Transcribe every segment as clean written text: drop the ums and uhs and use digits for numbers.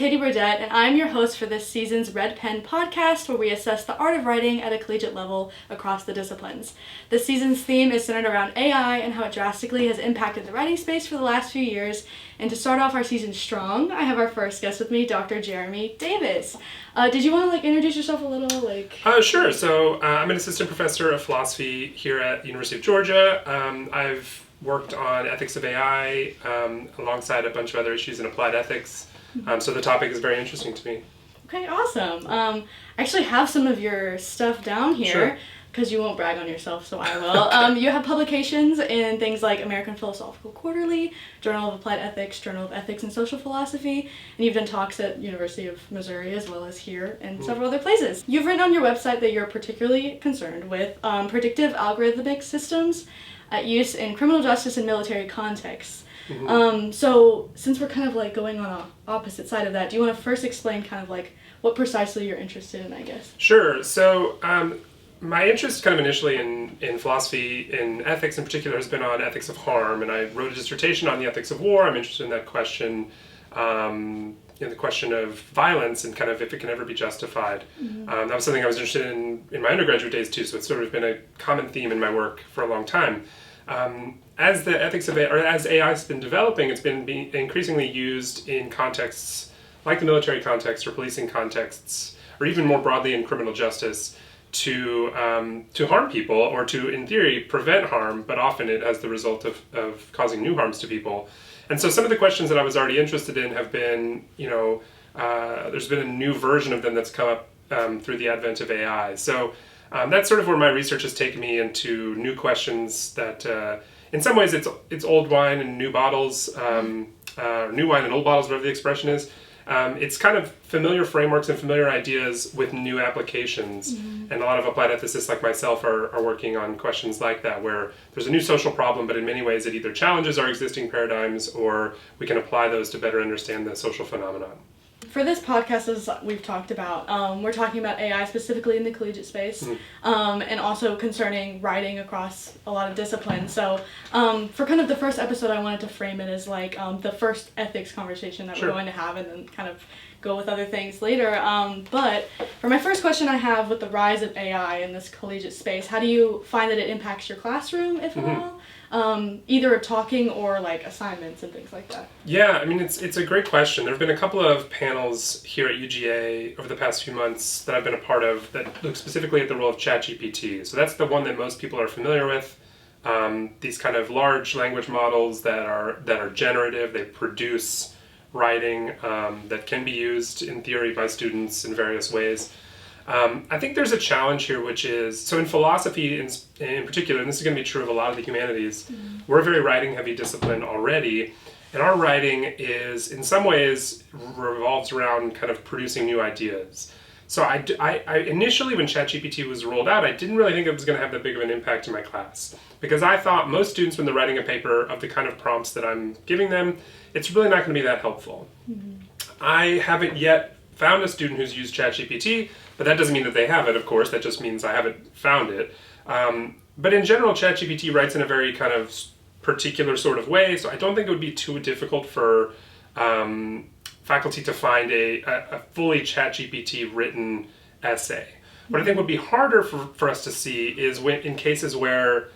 Katie Burdett, and I'm your host for this season's Red Pen podcast, where we assess the art of writing at a collegiate level across the disciplines. This season's theme is centered around AI and how it drastically has impacted the writing space for the last few years. And to start off our season strong, I have our first guest with me, Dr. Jeremy Davis. Did you want to introduce yourself a little? Sure. So I'm an assistant professor of philosophy here at the University of Georgia. I've worked on ethics of AI alongside a bunch of other issues in applied ethics. So the topic is very interesting to me. Okay, awesome. I actually have some of your stuff down here, because you won't brag on yourself, so I will. You have publications in things like American Philosophical Quarterly, Journal of Applied Ethics, Journal of Ethics and Social Philosophy, and you've done talks at University of Missouri as well as here and several other places. You've written on your website that you're particularly concerned with predictive algorithmic systems at use in criminal justice and military contexts. So since we're kind of going on an opposite side of that, do you want to first explain kind of what precisely you're interested in, I guess? Sure. So my interest kind of initially in philosophy, in ethics in particular, has been on ethics of harm, and I wrote a dissertation on the ethics of war. I'm interested in that question, the question of violence and kind of if it can ever be justified. That was something I was interested in my undergraduate days too, so it's sort of been a common theme in my work for a long time. As the ethics of AI, or as AI has been developing, it's been increasingly used in contexts like the military context or policing contexts, or even more broadly in criminal justice, to harm people or to, in theory, prevent harm, but often it has the result of causing new harms to people. And so some of the questions that I was already interested in have been, there's been a new version of them that's come up through the advent of AI. So that's sort of where my research has taken me, into new questions that, in some ways, it's old wine in new bottles, new wine in old bottles, whatever the expression is. It's kind of familiar frameworks and familiar ideas with new applications. And a lot of applied ethicists like myself are working on questions like that, where there's a new social problem, but in many ways it either challenges our existing paradigms or we can apply those to better understand the social phenomenon. For this podcast, as we've talked about, we're talking about AI specifically in the collegiate space, and also concerning writing across a lot of disciplines. So for kind of the first episode, I wanted to frame it as the first ethics conversation that we're going to have, and then kind of go with other things later. But for my first question I have, with the rise of AI in this collegiate space, how do you find that it impacts your classroom, if at all? Either talking or assignments and things like that? Yeah, I mean, it's a great question. There have been a couple of panels here at UGA over the past few months that I've been a part of that look specifically at the role of ChatGPT. So that's the one that most people are familiar with. These kind of large language models that are generative. They produce writing that can be used in theory by students in various ways. I think there's a challenge here, which is, so in philosophy in particular, and this is going to be true of a lot of the humanities, we're a very writing-heavy discipline already, and our writing is, in some ways, revolves around kind of producing new ideas. So I initially, when ChatGPT was rolled out, I didn't really think it was going to have that big of an impact in my class, because I thought most students, when they're writing a paper of the kind of prompts that I'm giving them, it's really not going to be that helpful. I haven't yet found a student who's used ChatGPT, but that doesn't mean that they have it, of course. That just means I haven't found it. But in general, ChatGPT writes in a very kind of particular sort of way, so I don't think it would be too difficult for faculty to find a fully ChatGPT written essay. What I think would be harder for us to see is in cases where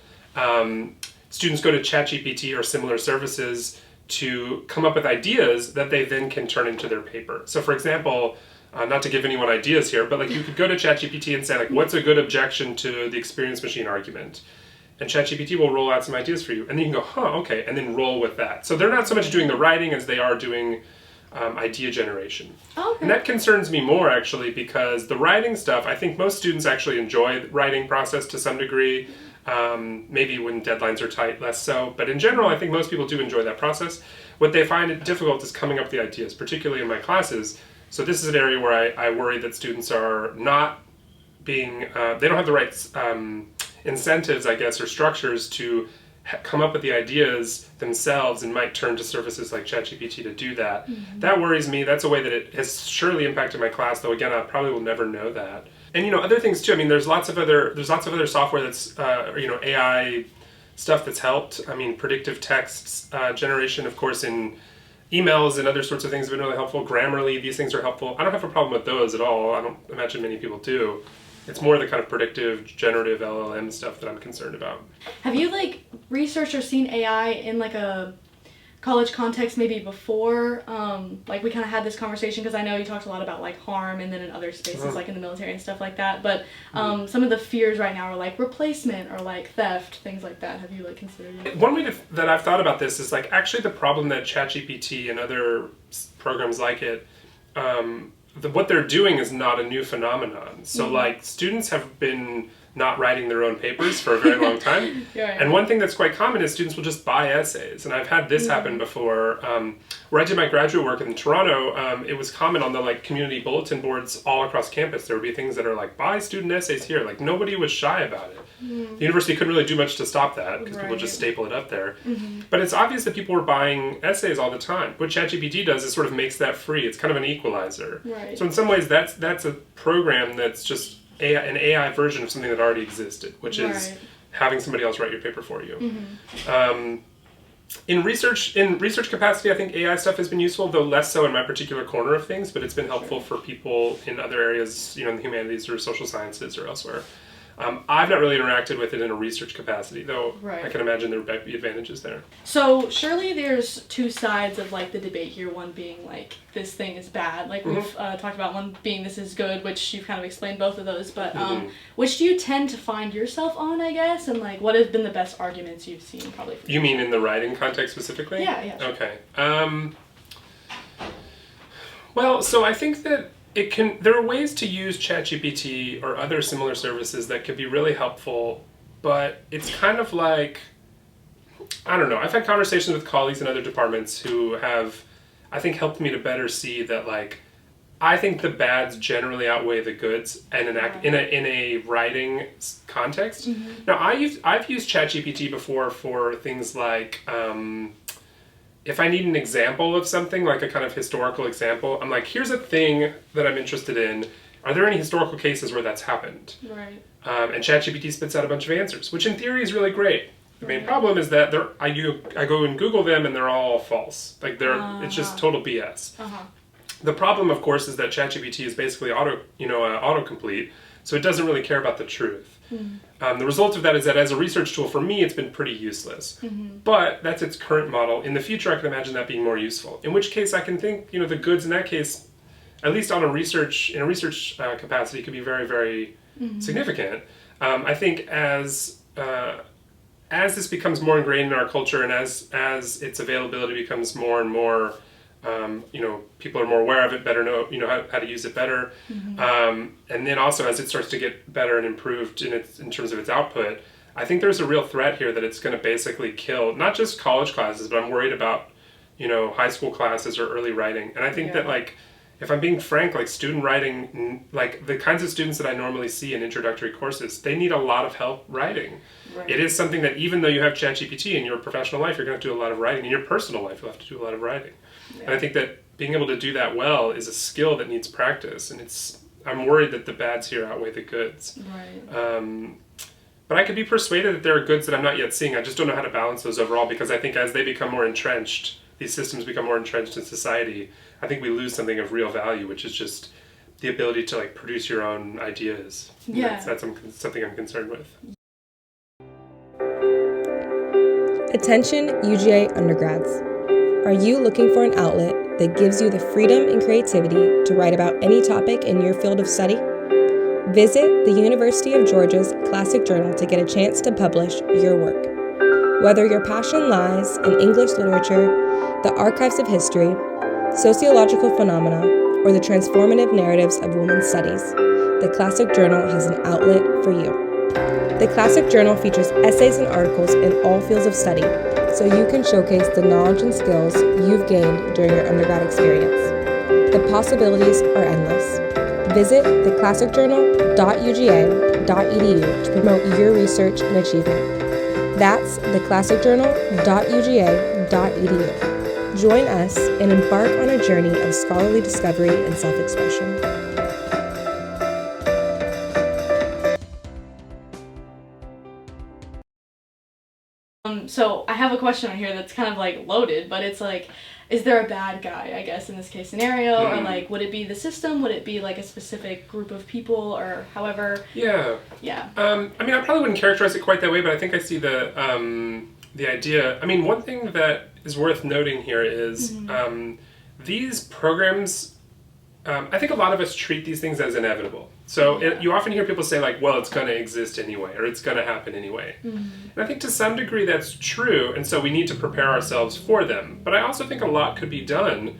students go to ChatGPT or similar services to come up with ideas that they then can turn into their paper. So for example, not to give anyone ideas here, but you could go to ChatGPT and say what's a good objection to the experience machine argument? And ChatGPT will roll out some ideas for you. And then you can go, okay, and then roll with that. So they're not so much doing the writing as they are doing idea generation. Okay. And that concerns me more, actually, because the writing stuff, I think most students actually enjoy the writing process to some degree. Maybe when deadlines are tight, less so. But in general, I think most people do enjoy that process. What they find it difficult is coming up with the ideas, particularly in my classes. So this is an area where I worry that students are not being, they don't have the right incentives, I guess, or structures to come up with the ideas themselves, and might turn to services like ChatGPT to do that. That worries me. That's a way that it has surely impacted my class, though again, I probably will never know that. And other things too. I mean, there's lots of other software that's AI stuff that's helped. I mean, predictive text generation, of course, in emails and other sorts of things have been really helpful. Grammarly, these things are helpful. I don't have a problem with those at all. I don't imagine many people do. It's more the kind of predictive, generative LLM stuff that I'm concerned about. Have you like researched or seen AI in like a college context maybe before? Like we kind of had this conversation because I know you talked a lot about like harm and then in other spaces like in the military and stuff like that. But some of the fears right now are like replacement or like theft, things like that. Have you like considered it? One way that I've thought about this is like actually the problem that ChatGPT and other programs like it, what they're doing is not a new phenomenon. So like students have been not writing their own papers for a very long time. Right. And one thing that's quite common is students will just buy essays. And I've had this happen before. Where I did my graduate work in Toronto, it was common on the like community bulletin boards all across campus. There would be things that are like, buy student essays here. Like nobody was shy about it. The university couldn't really do much to stop that because people just staple it up there. But it's obvious that people were buying essays all the time. What ChatGPT does is sort of makes that free. It's kind of an equalizer. Right. So in some ways, that's a program that's just an AI version of something that already existed, which is having somebody else write your paper for you. In research capacity, I think AI stuff has been useful, though less so in my particular corner of things, but it's been helpful for people in other areas, in the humanities or social sciences or elsewhere. I've not really interacted with it in a research capacity, though I can imagine there might be advantages there. So surely there's two sides of like the debate here, one being like this thing is bad, like we've talked about, one being this is good, which you've kind of explained both of those, but which do you tend to find yourself on, I guess, and like what have been the best arguments you've seen probably for you mean in the writing context specifically? Yeah. Sure. Okay. Well, so I think that there are ways to use ChatGPT or other similar services that could be really helpful, but it's kind of like, I don't know, I've had conversations with colleagues in other departments who have, I think, helped me to better see that, like, I think the bads generally outweigh the goods and in a writing context. Now, I've used ChatGPT before for things like, if I need an example of something, like a kind of historical example, I'm like, here's a thing that I'm interested in. Are there any historical cases where that's happened? Right. And ChatGPT spits out a bunch of answers, which in theory is really great. The main problem is that I go and Google them and they're all false. Like it's just total BS. The problem, of course, is that ChatGPT is basically autocomplete, so it doesn't really care about the truth. The result of that is that as a research tool, for me, it's been pretty useless. But that's its current model. In the future, I can imagine that being more useful. In which case, I can think, the goods in that case, at least in a research capacity, could be very, very significant. I think as this becomes more ingrained in our culture and as its availability becomes more and more people are more aware of it, better know how to use it better, and then also as it starts to get better and improved in terms of its output, I think there's a real threat here that it's going to basically kill not just college classes, but I'm worried about high school classes or early writing, and I think that like if I'm being frank, like student writing, like the kinds of students that I normally see in introductory courses, they need a lot of help writing. Right. It is something that even though you have ChatGPT in your professional life, you're going to have to do a lot of writing. In your personal life, you'll have to do a lot of writing. Yeah. And I think that being able to do that well is a skill that needs practice. And I'm worried that the bads here outweigh the goods. Right. But I could be persuaded that there are goods that I'm not yet seeing. I just don't know how to balance those overall, because I think as they become more entrenched, these systems become more entrenched in society, I think we lose something of real value, which is just the ability to like produce your own ideas. Yeah. That's something I'm concerned with. Attention UGA undergrads. Are you looking for an outlet that gives you the freedom and creativity to write about any topic in your field of study? Visit the University of Georgia's Classic Journal to get a chance to publish your work. Whether your passion lies in English literature, the archives of history, sociological phenomena, or the transformative narratives of women's studies, the Classic Journal has an outlet for you. The Classic Journal features essays and articles in all fields of study, so you can showcase the knowledge and skills you've gained during your undergrad experience. The possibilities are endless. Visit theclassicjournal.uga.edu to promote your research and achievement. That's theclassicjournal.uga.edu. Join us and embark on a journey of scholarly discovery and self-expression. So I I have a question on here that's kind of like loaded, but it's like, is there a bad guy, I guess, in this case scenario? Or like, would it be the system? Would it be like a specific group of people, or however? Yeah. Yeah. I mean, I probably wouldn't characterize it quite that way, but I think I see the idea. I mean, one thing that is worth noting here is these programs, I think a lot of us treat these things as inevitable. So you often hear people say like, well, it's going to exist anyway, or it's going to happen anyway. And I think to some degree that's true, and so we need to prepare ourselves for them. But I also think a lot could be done,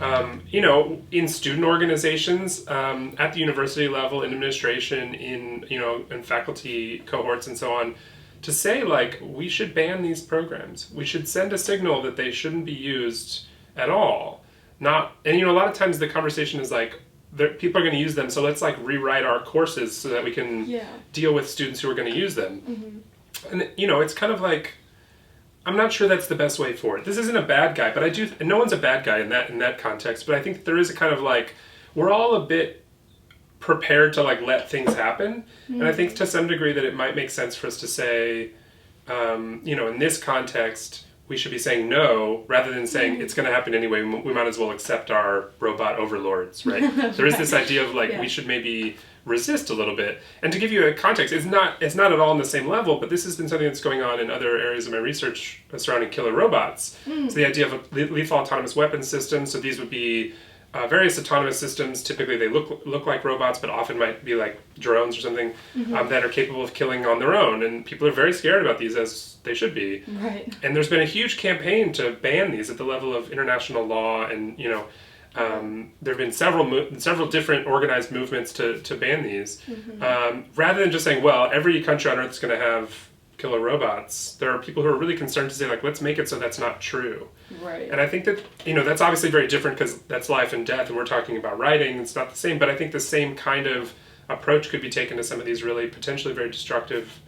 in student organizations, at the university level, in administration, in faculty cohorts and so on, to say like, we should ban these programs. We should send a signal that they shouldn't be used at all. And a lot of times the conversation is like, people are going to use them, so let's like rewrite our courses so that we can deal with students who are going to use them. And it's kind of like, I'm not sure that's the best way forward. This isn't a bad guy, but no one's a bad guy in that context, but I think there is a kind of like, we're all a bit prepared to like let things happen. And I think to some degree that it might make sense for us to say, in this context, we should be saying no, rather than saying it's going to happen anyway. We might as well accept our robot overlords, right? There is this idea of like, we should maybe resist a little bit. And to give you a context, it's not at all on the same level, but this has been something that's going on in other areas of my research surrounding killer robots. So the idea of a lethal autonomous weapons system. So these would be various autonomous systems. Typically they look like robots, but often might be like drones or something that are capable of killing on their own. And people are very scared about these, as they should be. Right. And there's been a huge campaign to ban these at the level of international law, and there have been several different organized movements to ban these. Rather than just saying, well, every country on earth is going to have killer robots, there are people who are really concerned to say like, let's make it so that's not true. Right. And I think that that's obviously very different because that's life and death, and we're talking about writing. It's not the same, but I think the same kind of approach could be taken to some of these really potentially very destructive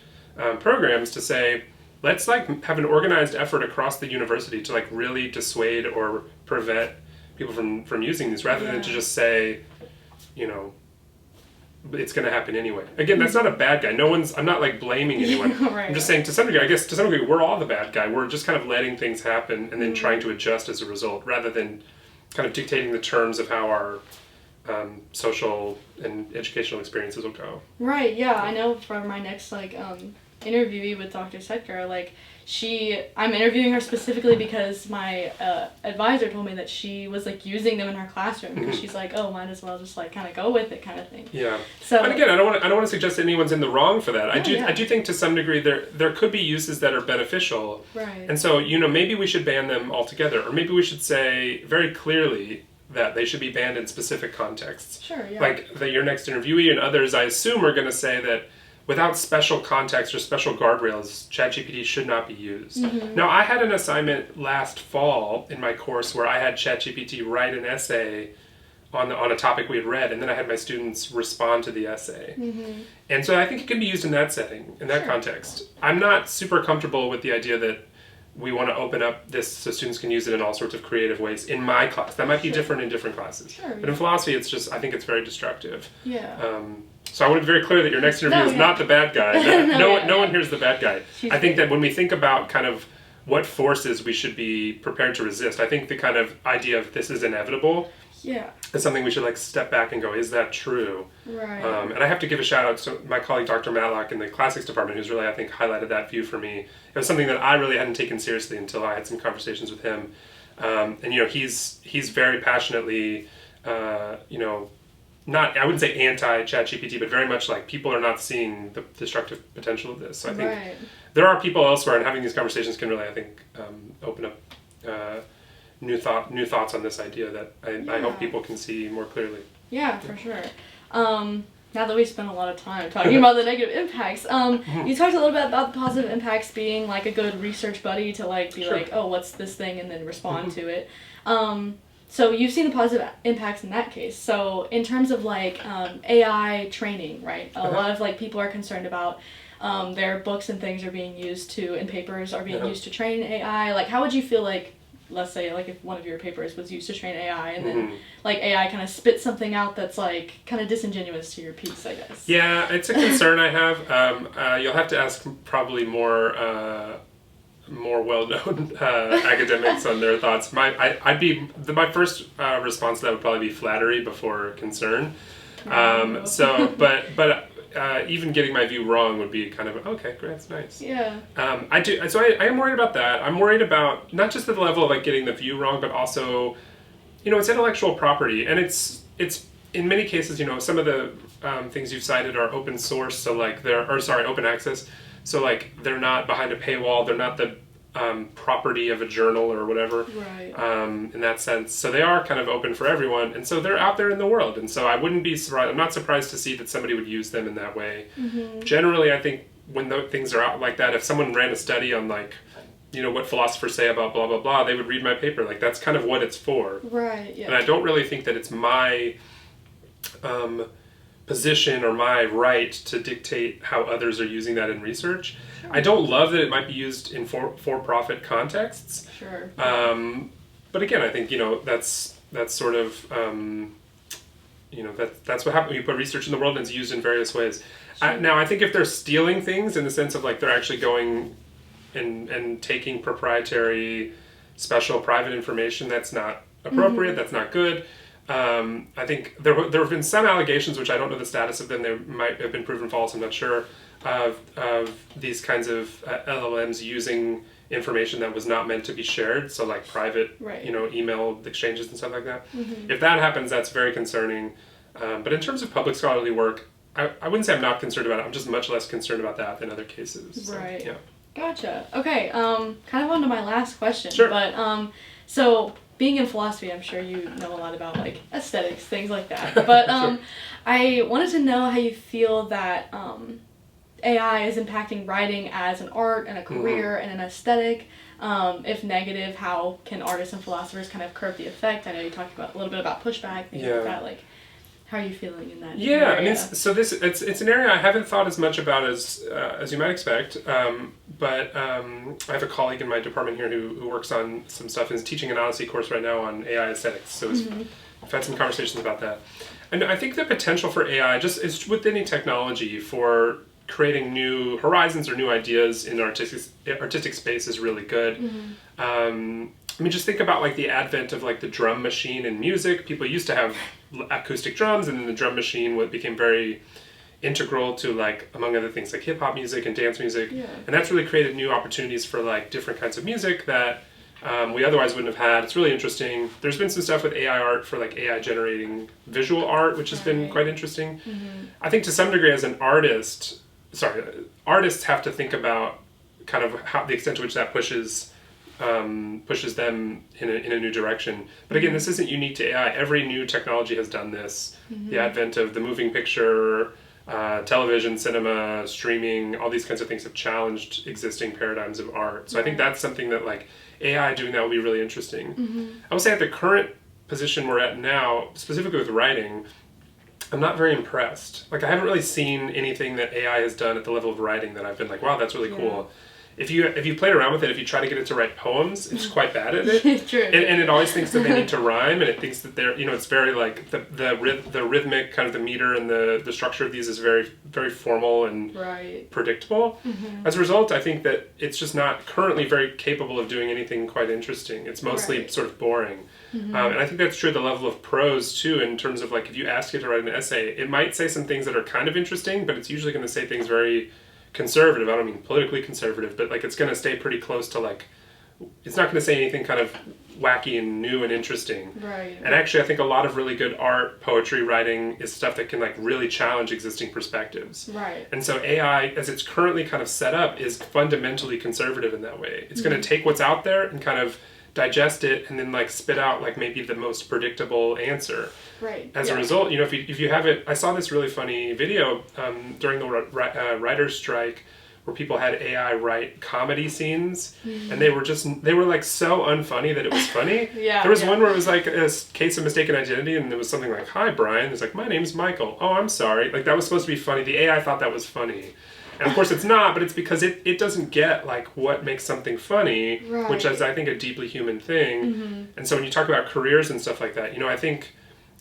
programs, to say, let's like have an organized effort across the university to like really dissuade or prevent people from using these, rather than to just say, it's going to happen anyway. Again, that's not a bad guy. I'm not like blaming anyone. I'm just saying to some degree, we're all the bad guy. We're just kind of letting things happen and then trying to adjust as a result, rather than kind of dictating the terms of how our social and educational experiences will go. Right, yeah. I know for my next interviewee with Dr. Setker, I'm interviewing her specifically because my advisor told me that she was like using them in her classroom, because she's like, oh, might as well just like kind of go with it, kind of thing. Yeah. So, and again, I don't want to suggest that anyone's in the wrong for that. I do think to some degree there could be uses that are beneficial. Right. And so maybe we should ban them altogether, or maybe we should say very clearly that they should be banned in specific contexts. Sure. Yeah. Like that your next interviewee and others, I assume, are going to say that without special context or special guardrails, ChatGPT should not be used. Now, I had an assignment last fall in my course where I had ChatGPT write an essay on a topic we had read, and then I had my students respond to the essay. And so I think it can be used in that setting, in that context. I'm not super comfortable with the idea that we want to open up this so students can use it in all sorts of creative ways in my class. That might be different in different classes. But in philosophy, I think it's very destructive. Yeah. So I want to be very clear that your next interview is not the bad guy. No one here is the bad guy. I think that when we think about kind of what forces we should be prepared to resist, I think the kind of idea of this is inevitable is something we should like step back and go, is that true? Right. And I have to give a shout out to my colleague Dr. Matlock in the classics department, who's really, I think, highlighted that view for me. It was something that I really hadn't taken seriously until I had some conversations with him. And he's very passionately, not, I wouldn't say anti-ChatGPT, but very much like people are not seeing the destructive potential of this. So I think there are people elsewhere, and having these conversations can really, I think, open up new thoughts on this idea that I hope people can see more clearly. Yeah, for sure. Now that we spent a lot of time talking about the negative impacts, you talked a little bit about the positive impacts being like a good research buddy to like be like, oh, what's this thing, and then respond to it. So you've seen the positive impacts in that case. So in terms of like AI training, right? A lot of like people are concerned about their books and things are being used and papers are being used to train AI. Like, how would you feel like, let's say like if one of your papers was used to train AI and then like AI kind of spits something out that's like kind of disingenuous to your piece, I guess? Yeah, it's a concern I have. You'll have to ask probably more more well-known academics on their thoughts. My first response to that would probably be flattery before concern. Even getting my view wrong would be kind of, okay, great, that's nice. Yeah. I am worried about that. I'm worried about not just at the level of like getting the view wrong, but also, it's intellectual property, and it's in many cases, some of the things you've cited are open source, so like open access, so like they're not behind a paywall, they're not the property of a journal or whatever. Right. In that sense, so they are kind of open for everyone, and so they're out there in the world, and so I wouldn't be surprised. I'm not surprised to see that somebody would use them in that way. Mm-hmm. Generally, I think when those things are out like that, if someone ran a study on like, what philosophers say about blah blah blah, they would read my paper. Like that's kind of what it's for. Right. Yeah. And I don't really think that it's my position or my right to dictate how others are using that in research. Sure. I don't love that it might be used in for-profit contexts. Sure. But again, I think that's sort of that's what happens when you put research in the world, and it's used in various ways. Sure. Now, I think if they're stealing things in the sense of like they're actually going and taking proprietary, special, private information, that's not appropriate. Mm-hmm. That's not good. I think there have been some allegations, which I don't know the status of them. They might have been proven false. I'm not sure of these kinds of LLMs using information that was not meant to be shared. So like private, right. Email exchanges and stuff like that. Mm-hmm. If that happens, that's very concerning. But in terms of public scholarly work, I wouldn't say I'm not concerned about it. I'm just much less concerned about that than other cases. So, right. Yeah. Gotcha. Okay. Kind of on to my last question. Sure. But so being in philosophy, I'm sure you know a lot about like aesthetics, things like that. But Sure. I wanted to know how you feel that AI is impacting writing as an art and a career mm-hmm. and an aesthetic. If negative, how can artists and philosophers kind of curb the effect? I know you talked about a little bit about pushback, things like that. Like, how are you feeling in that? Yeah, area? It's an area I haven't thought as much about as you might expect. But I have a colleague in my department here who works on some stuff and is teaching an Odyssey course right now on AI aesthetics. So mm-hmm. I've had some conversations about that. And I think the potential for AI, just is with any technology, for creating new horizons or new ideas in artistic space is really good. Mm-hmm. Just think about like the advent of like the drum machine in music. People used to have acoustic drums, and then the drum machine became very integral to, like, among other things, like hip hop music and dance music. Yeah. And that's really created new opportunities for like different kinds of music that we otherwise wouldn't have had. It's really interesting. There's been some stuff with AI art for like AI generating visual art, which has been quite interesting. Mm-hmm. I think to some degree as an artist, artists have to think about kind of how the extent to which that pushes them in a new direction. But again, this isn't unique to AI. Every new technology has done this. Mm-hmm. The advent of the moving picture, television, cinema, streaming, all these kinds of things have challenged existing paradigms of art. So I think that's something that like AI doing that will be really interesting. Mm-hmm. I would say at the current position we're at now, specifically with writing, I'm not very impressed. Like I haven't really seen anything that AI has done at the level of writing that I've been like, wow, that's really cool. If you played around with it, if you try to get it to write poems, it's quite bad at it. True. And it always thinks that they need to rhyme, and it thinks that they're, it's very like the rhythmic kind of the meter and the structure of these is very, very formal and predictable. Mm-hmm. As a result, I think that it's just not currently very capable of doing anything quite interesting. It's mostly sort of boring. Mm-hmm. And I think that's true at the level of prose too, in terms of like if you ask it to write an essay, it might say some things that are kind of interesting, but it's usually going to say things very conservative. I don't mean politically conservative, but like it's going to stay pretty close to like, it's not going to say anything kind of wacky and new and interesting. Right. And actually, I think a lot of really good art, poetry, writing is stuff that can like really challenge existing perspectives. Right. And so AI, as it's currently kind of set up, is fundamentally conservative in that way. It's going to take what's out there and kind of digest it and then like spit out like maybe the most predictable answer. Right. As a result, if you have it, I saw this really funny video during the writer's strike where people had AI write comedy scenes, and they were like so unfunny that it was funny. There was one where it was like a case of mistaken identity, and it was something like, "Hi, Brian." It's like, "My name's Michael." "Oh, I'm sorry." Like that was supposed to be funny. The AI thought that was funny. And of course it's not, but it's because it doesn't get like what makes something funny, which is I think a deeply human thing. Mm-hmm. And so when you talk about careers and stuff like that, I think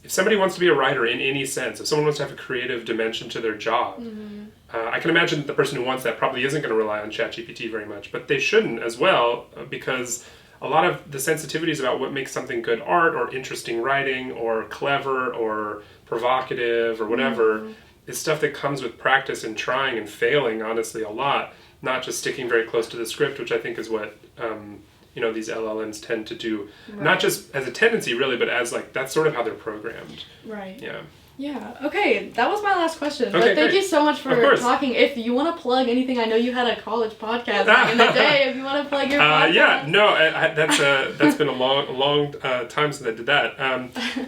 if somebody wants to be a writer in any sense, if someone wants to have a creative dimension to their job, I can imagine that the person who wants that probably isn't going to rely on ChatGPT very much, but they shouldn't as well, because a lot of the sensitivities about what makes something good art or interesting writing or clever or provocative or whatever is stuff that comes with practice and trying and failing, honestly, a lot, not just sticking very close to the script, which I think is what these LLMs tend to do. Right. Not just as a tendency, really, but as that's sort of how they're programmed. Right. Yeah. Yeah. Okay, that was my last question. Okay, but thank great. you so much for talking. If you want to plug anything, I know you had a college podcast back in the day. If you want to plug your podcast. Yeah. No, that's been a long time since I did that.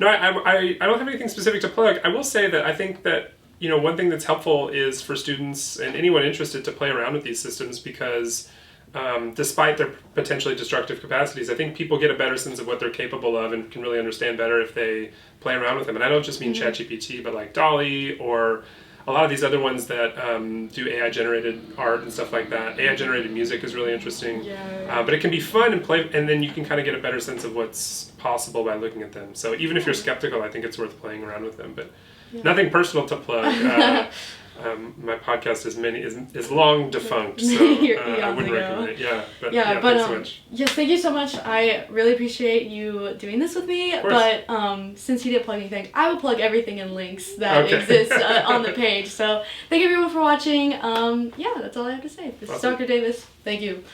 No, I don't have anything specific to plug. I will say that I think that one thing that's helpful is for students and anyone interested to play around with these systems, because despite their potentially destructive capacities, I think people get a better sense of what they're capable of and can really understand better if they play around with them. And I don't just mean ChatGPT, but like DALL-E or a lot of these other ones that do AI-generated art and stuff like that. AI-generated music is really interesting. Yeah. But it can be fun and play, and then you can kind of get a better sense of what's possible by looking at them. So even if you're skeptical, I think it's worth playing around with them. But nothing personal to plug. My podcast is long defunct, so I wouldn't recommend it. Yeah, but thanks so much. Yes, thank you so much. I really appreciate you doing this with me. But since you didn't plug anything, I will plug everything in links that exist on the page. So thank you everyone for watching. That's all I have to say. This is Dr. Davis. Thank you.